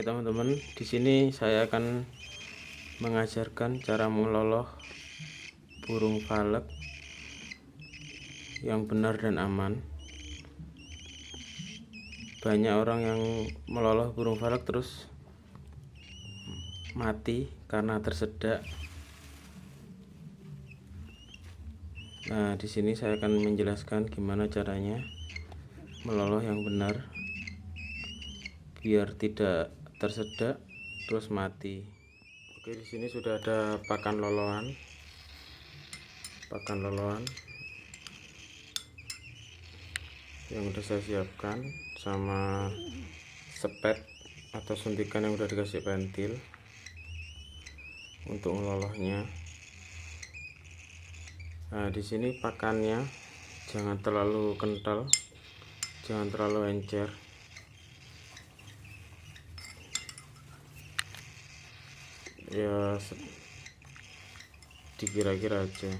Oke teman-teman, di sini saya akan mengajarkan cara meloloh burung valet yang benar dan aman. Banyak orang yang meloloh burung valet terus mati karena tersedak. Nah, di sini saya akan menjelaskan gimana caranya meloloh yang benar biar tidak tersedak terus mati. Oke, di sini sudah ada pakan lolohan yang udah saya siapkan, sama sepet atau suntikan yang udah dikasih pentil untuk melolohnya. Nah, di sini pakannya jangan terlalu kental, jangan terlalu encer. Ya, dikira-kira aja.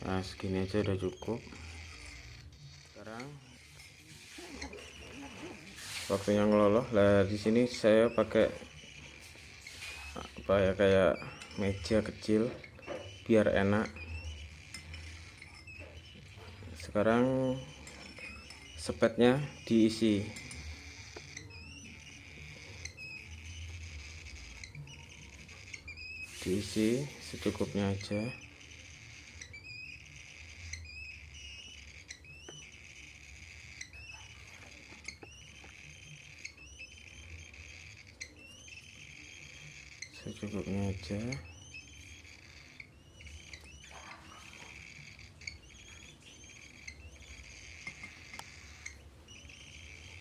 Nah, segini aja udah cukup. Sekarang waktunya ngeloloh. Lah, di sini saya pakai apa ya, kayak meja kecil biar enak. Sekarang sepetnya diisi secukupnya aja. Secukupnya aja.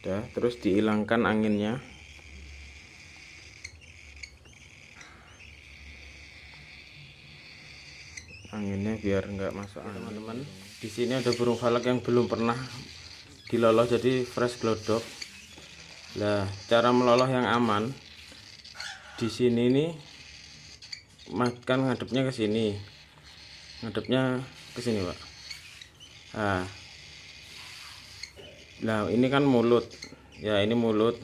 Udah, terus dihilangkan anginnya. Anginnya biar nggak masuk angin. Teman-teman, di sini ada burung valet yang belum pernah diloloh, jadi fresh glodok. Nah, cara meloloh yang aman di sini nih, makan ngadepnya ke sini, Pak. Nah, ini kan mulut ya, ini mulut.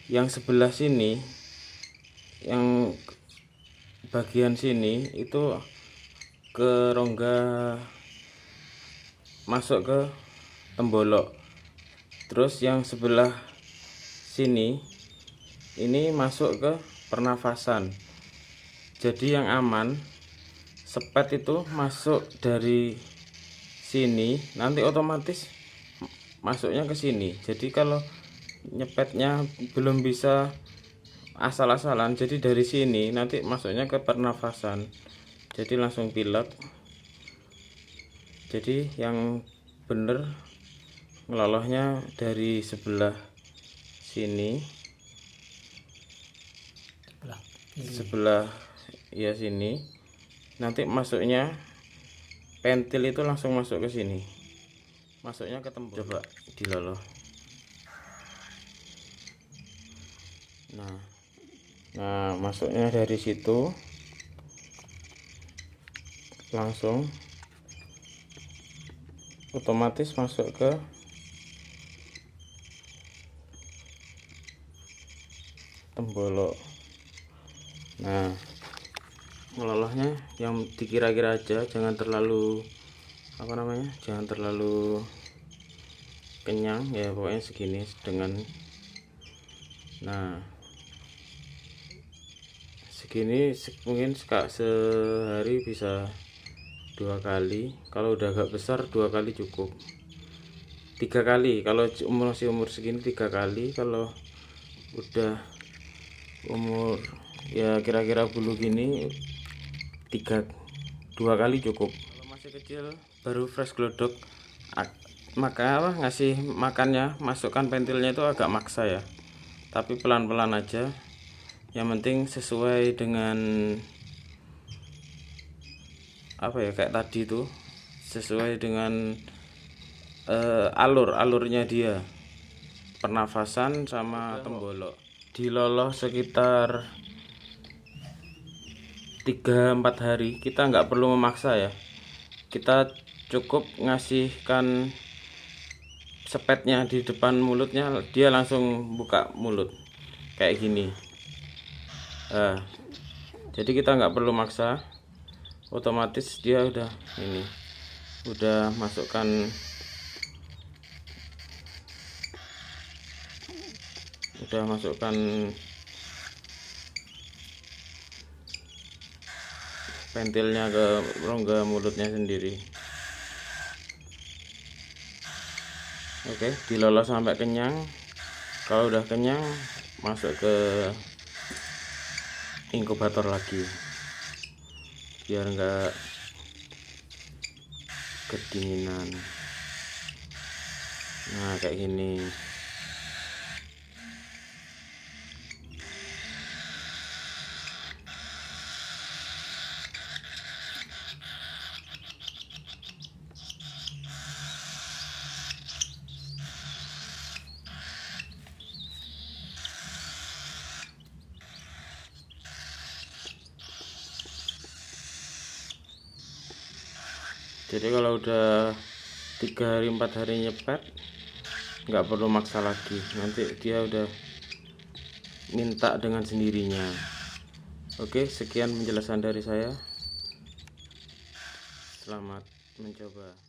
Yang sebelah sini, yang bagian sini itu ke rongga, masuk ke tembolok. Terus yang sebelah sini ini masuk ke pernafasan. Jadi yang aman, sepet itu masuk dari sini, nanti otomatis masuknya ke sini. Jadi kalau nyepetnya belum bisa asal-asalan, jadi dari sini nanti masuknya ke pernafasan, jadi langsung pilek. Jadi yang bener ngelolohnya dari sebelah sini, sebelah ya sini, nanti masuknya pentil itu langsung masuk ke sini, masuknya ke tembok. Coba diloloh. Nah, masuknya dari situ langsung otomatis masuk ke tembolok. Nah, ngelolohnya yang dikira-kira aja, jangan terlalu jangan terlalu kenyang ya, pokoknya segini dengan. Nah, segini mungkin sehari bisa 2 kali. Kalau udah agak besar 2 kali cukup. 3 kali kalau masih umur segini, 3 kali. Kalau udah umur ya kira-kira bulu gini, 2 kali cukup. Kalau masih kecil baru fresh glodok, maka ngasih makannya, masukkan pentilnya itu agak maksa ya, tapi pelan-pelan aja. Yang penting sesuai dengan apa ya, kayak tadi tuh, sesuai dengan alurnya dia, pernafasan sama tembolok. Diloloh sekitar 3-4 hari. Kita nggak perlu memaksa ya, kita cukup ngasihkan sepetnya di depan mulutnya, dia langsung buka mulut kayak gini. Jadi kita nggak perlu maksa, otomatis dia udah ini, udah masukkan pentilnya ke rongga mulutnya sendiri. Oke, dilolos sampai kenyang. Kalau udah kenyang, masuk ke inkubator lagi biar enggak kedinginan. Nah, kayak gini. Jadi kalau udah 3 hari 4 hari nyepet, nggak perlu maksa lagi, nanti dia udah minta dengan sendirinya. Oke, sekian penjelasan dari saya. Selamat mencoba.